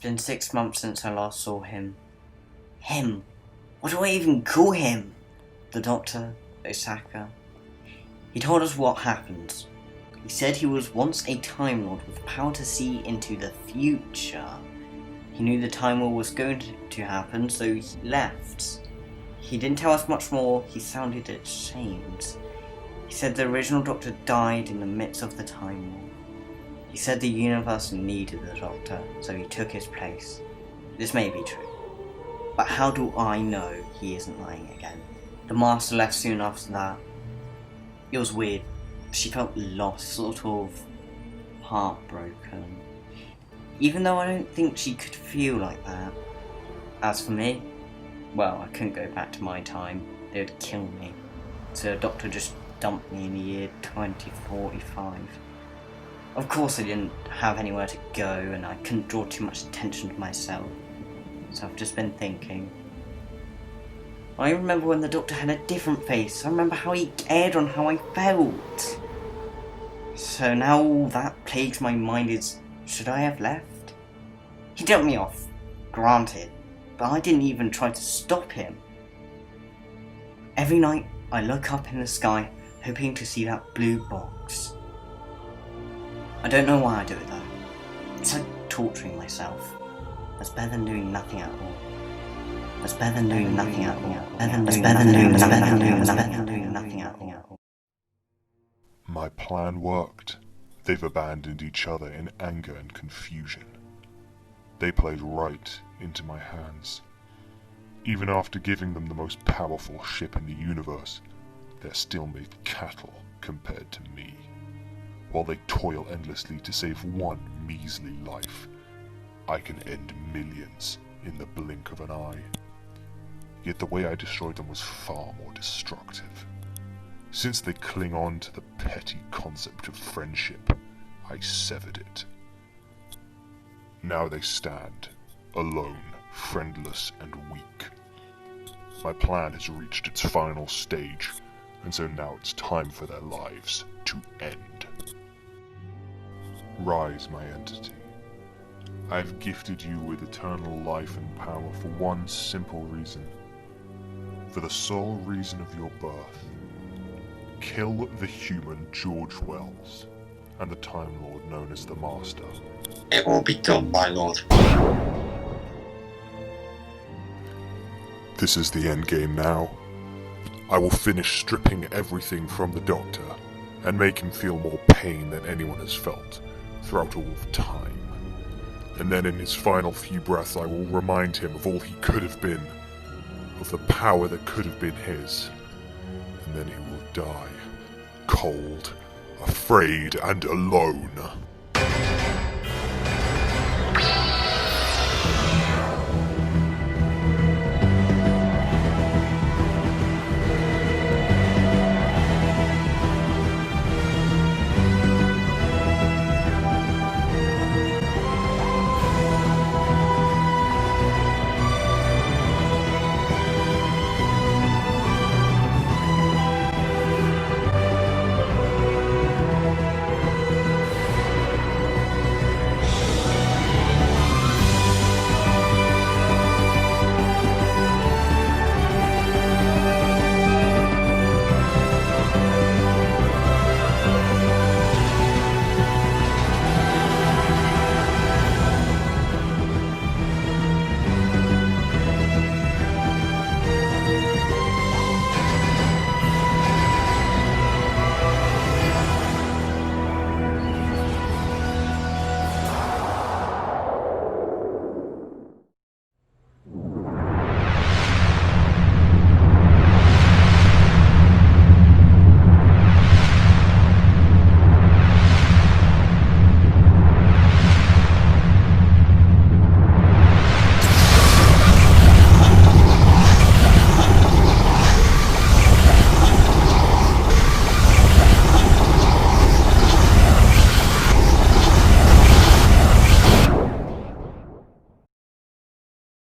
been 6 months since I last saw him. Him? What do I even call him? The doctor, Osaka. He told us what happened. He said he was once a Time Lord with power to see into the future. He knew the Time War was going to happen, so he left. He didn't tell us much more. He sounded ashamed. He said the original Doctor died in the midst of the Time War. He said the universe needed the Doctor, so he took his place. This may be true, but how do I know he isn't lying again? The Master left soon after that. It was weird. She felt lost, sort of heartbroken. Even though I don't think she could feel like that. As for me, well, I couldn't go back to my time. They would kill me. So the Doctor just dumped me in the year 2045. Of course I didn't have anywhere to go and I couldn't draw too much attention to myself. So I've just been thinking. I remember when the Doctor had a different face. I remember how he cared on how I felt. So now all that plagues my mind is, should I have left? He dumped me off, granted, but I didn't even try to stop him. Every night I look up in the sky, hoping to see that blue box. I don't know why I do it though. It's like torturing myself. That's better than doing nothing at all. That's better than doing nothing at all. That's better than doing nothing at all. My plan worked. They've abandoned each other in anger and confusion. They played right into my hands. Even after giving them the most powerful ship in the universe, they're still made cattle compared to me, while they toil endlessly to save one measly life. I can end millions in the blink of an eye. Yet the way I destroyed them was far more destructive. Since they cling on to the petty concept of friendship, I severed it. Now they stand, alone, friendless, and weak. My plan has reached its final stage, and so now it's time for their lives to end. Rise, my entity. I have gifted you with eternal life and power for one simple reason. For the sole reason of your birth. Kill the human George Wells, and the Time Lord known as the Master. It will be done, my lord. This is the endgame now. I will finish stripping everything from the Doctor, and make him feel more pain than anyone has felt throughout all of time. And then in his final few breaths I will remind him of all he could have been, of the power that could have been his. And then he will die, cold, afraid, and alone.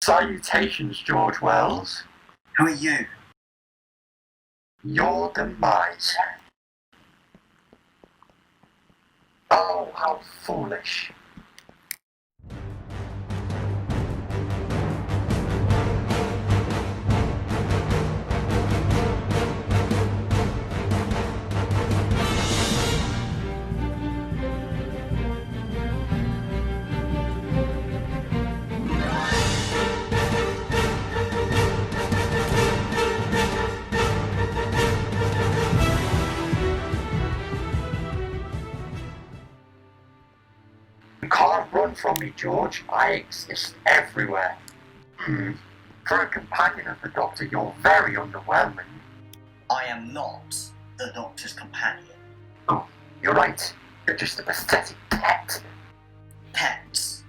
Salutations, George Wells. Who are you? Your demise. Oh, how foolish. You can't run from me, George. I exist everywhere. For a companion of the Doctor, you're very underwhelming. I am not the Doctor's companion. Oh, you're right. You're just a pathetic pet. Pet.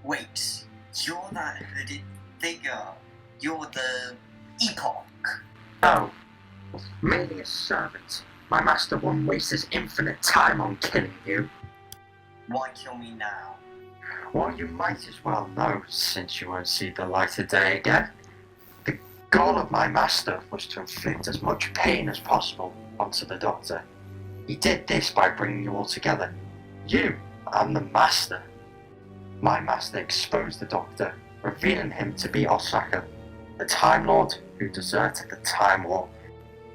Wait, you're that hooded figure. You're the Epoch. No, merely a servant. My master won't waste his infinite time on killing you. Why kill me now? Well, you might as well know, since you won't see the light of day again. The goal of my master was to inflict as much pain as possible onto the Doctor. He did this by bringing you all together. You and the master. My master exposed the Doctor, revealing him to be Osaka, the Time Lord who deserted the Time War.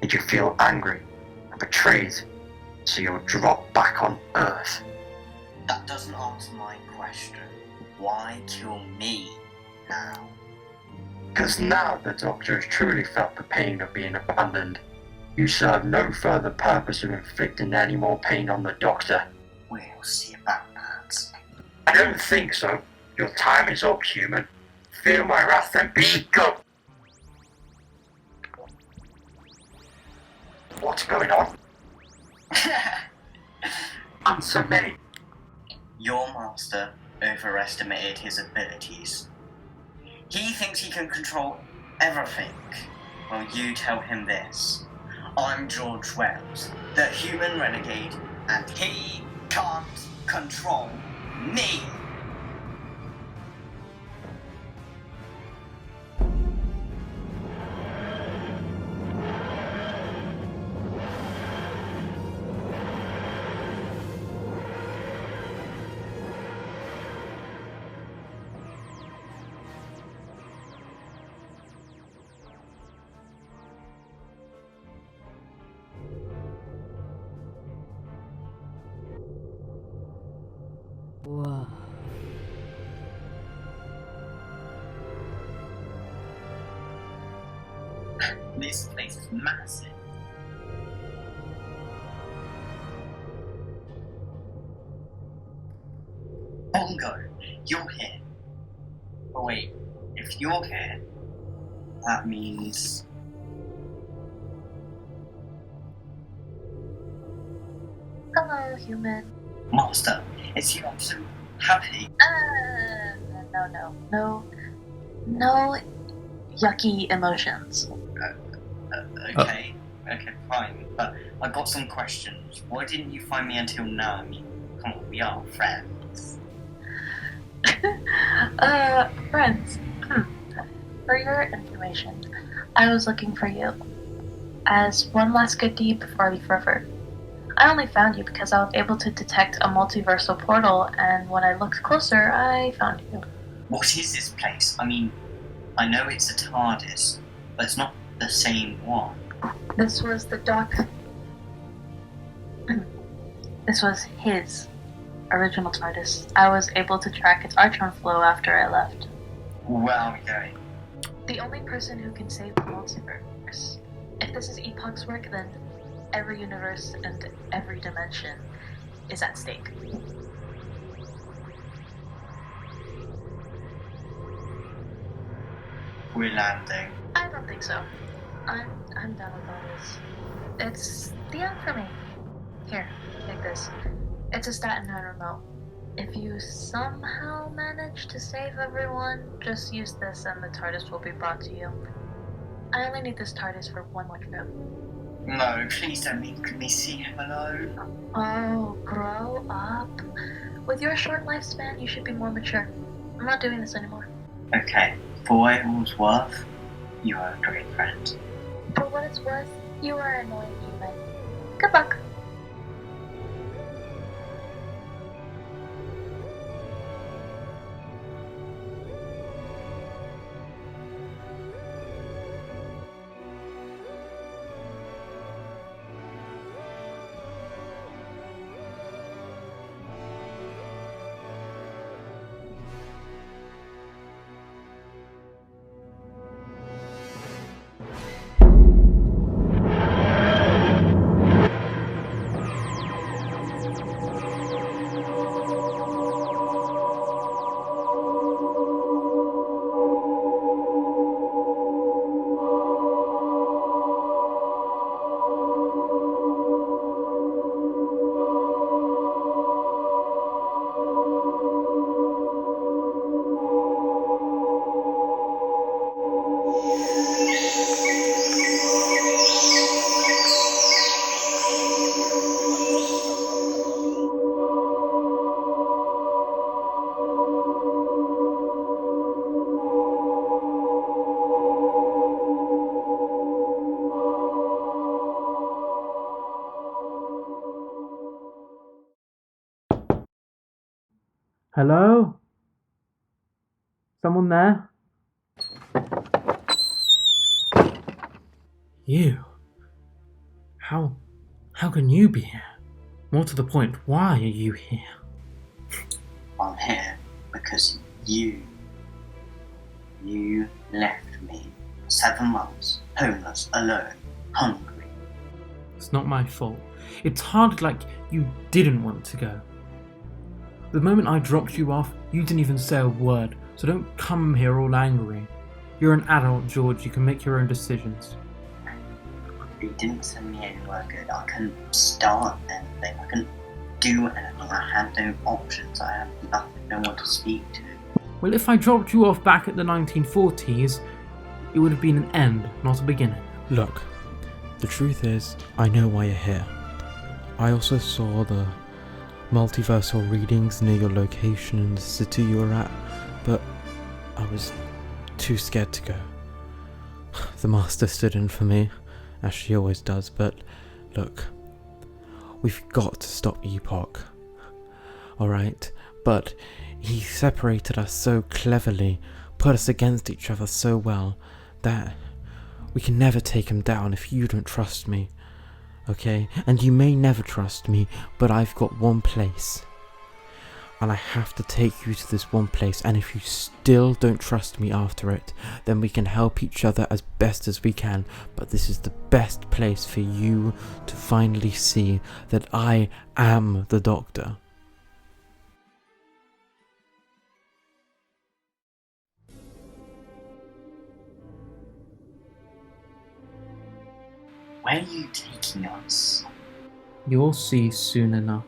Made you feel angry and betrayed, so you'll drop back on Earth. That doesn't answer my question. Why kill me now? Because now the Doctor has truly felt the pain of being abandoned. You serve no further purpose of inflicting any more pain on the Doctor. We'll see about that. I don't think so. Your time is up, human. Feel my wrath and be good. What's going on? Answer me. Your master overestimated his abilities. He thinks he can control everything. Well, you tell him this. I'm George Wells, the human renegade, and he can't control me. Whoa. This place is massive. Bongo, you're here. Oh wait, if you're here, that means... Hello, human. Master, is you so happy? No yucky emotions. Okay, fine. But I got some questions. Why didn't you find me until now? I mean, come on, we are friends. Friends. For your information, I was looking for you as one last good deed before I leave forever. I only found you because I was able to detect a multiversal portal, and when I looked closer, I found you. What is this place? I mean, I know it's a TARDIS, but it's not the same one. This was the doc. This was his original TARDIS. I was able to track its archon flow after I left. Where are we going? The only person who can save the multiverse. If this is Epoch's work, then every universe and every dimension is at stake. We're landing. I don't think so. I'm done with all this. It's the end for me. Here, take this. It's a Staten Island remote. If you somehow manage to save everyone, just use this and the TARDIS will be brought to you. I only need this TARDIS for one more trip. No, please don't make me see him alone. Oh, grow up. With your short lifespan, you should be more mature. I'm not doing this anymore. Okay, for what it was worth, you are a great friend. For what it's worth, you are an annoying human. Good luck. Hello? Someone there? You? How can you be here? More to the point, why are you here? I'm here because you left me for 7 months, homeless, alone, hungry. It's not my fault. It's hard like you didn't want to go. The moment I dropped you off, you didn't even say a word, so don't come here all angry. You're an adult, George, you can make your own decisions. You didn't send me anywhere good. I couldn't start anything. I couldn't do anything. I had no options. I had nothing, no one to speak to. Well, if I dropped you off back at the 1940s, it would have been an end, not a beginning. Look, the truth is, I know why you're here. I also saw the multiversal readings near your location in the city you were at, but I was too scared to go. The Master stood in for me, as she always does, but look, we've got to stop Epoch. Alright, but he separated us so cleverly, put us against each other so well, that we can never take him down if you don't trust me. Okay? And you may never trust me, but I've got one place. And I have to take you to this one place, and if you still don't trust me after it, then we can help each other as best as we can, but this is the best place for you to finally see that I am the Doctor. Where are you taking us? You'll see soon enough.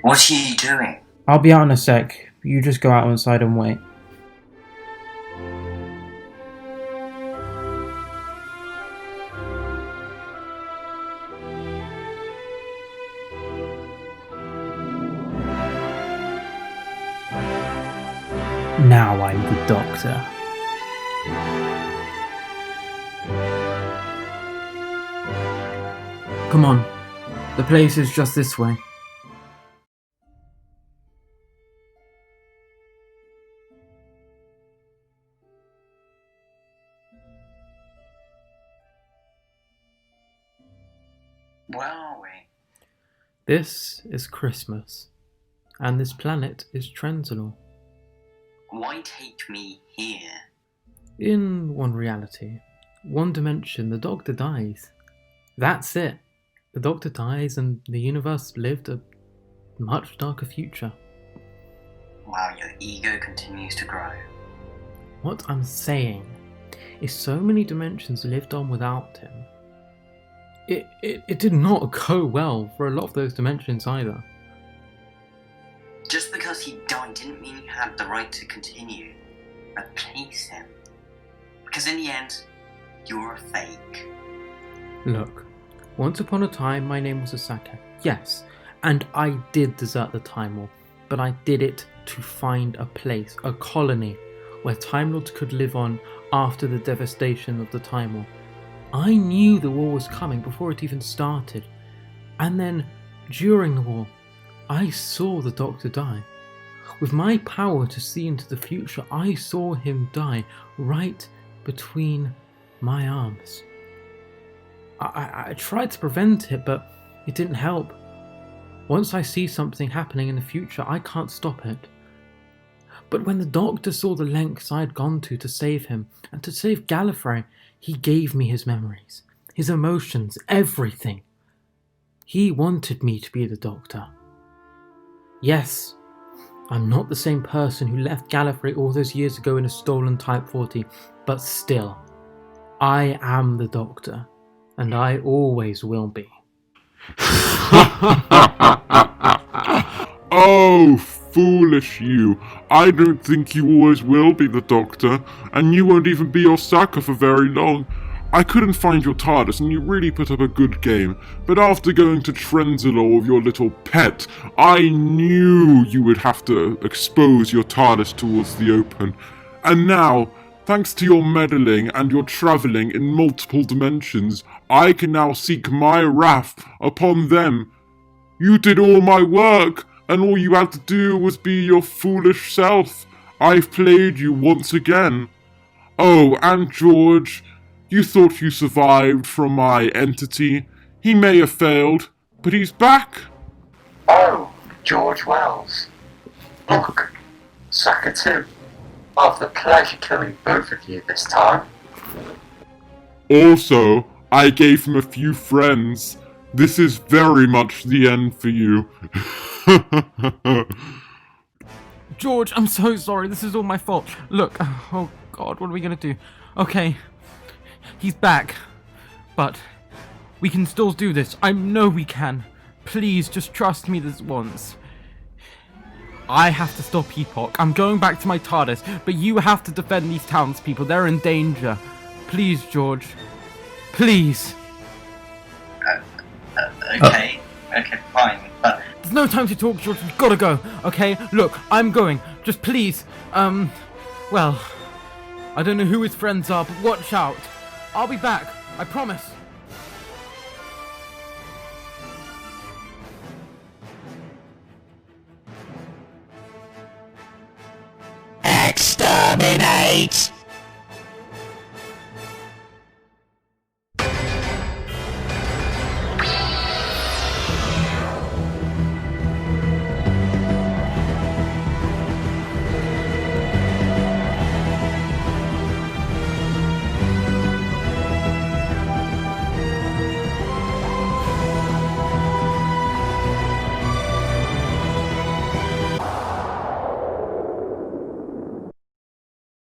What are you doing? I'll be out in a sec. You just go out inside and wait. Now I'm the Doctor. Come on. The place is just this way. Where are we? This is Christmas, and this planet is Trenzalore. Why take me here? In one reality, one dimension, the Doctor dies. That's it. The Doctor dies and the universe lived a much darker future. Wow, your ego continues to grow. What I'm saying is so many dimensions lived on without him. It did not go well for a lot of those dimensions either. Just because he died didn't mean you had the right to continue. Replace him. Because in the end, you're a fake. Look, once upon a time my name was Asaka, yes, and I did desert the Time War, but I did it to find a place, a colony, where Time Lords could live on after the devastation of the Time War. I knew the war was coming before it even started, and then, during the war, I saw the Doctor die. With my power to see into the future, I saw him die right between my arms. I tried to prevent it, but it didn't help. Once I see something happening in the future, I can't stop it. But when the Doctor saw the lengths I had gone to save him, and to save Gallifrey, he gave me his memories, his emotions, everything. He wanted me to be the Doctor. Yes, I'm not the same person who left Gallifrey all those years ago in a stolen Type 40, but still, I am the Doctor, and I always will be. Oh, foolish you. I don't think you always will be the Doctor, and you won't even be Osaka for very long. I couldn't find your TARDIS and you really put up a good game, but after going to Trenzalore with your little pet, I knew you would have to expose your TARDIS towards the open. And now, thanks to your meddling and your travelling in multiple dimensions, I can now seek my wrath upon them. You did all my work, and all you had to do was be your foolish self. I've played you once again. Oh, and George, you thought you survived from my entity. He may have failed, but he's back. Oh, George Wells. Look, Sucker 2. I'll have the pleasure killing both of you this time. Also, I gave him a few friends. This is very much the end for you. George, I'm so sorry. This is all my fault. Look, oh God, what are we gonna do? Okay, he's back, but we can still do this. I know we can. Please, just trust me this once. I have to stop Epoch. I'm going back to my TARDIS, but you have to defend these townspeople. They're in danger. Please, George. Please. Okay, fine, but... There's no time to talk, George. We've gotta go. Okay, look, I'm going. Just please, well, I don't know who his friends are, but watch out. I'll be back. I promise. Exterminate!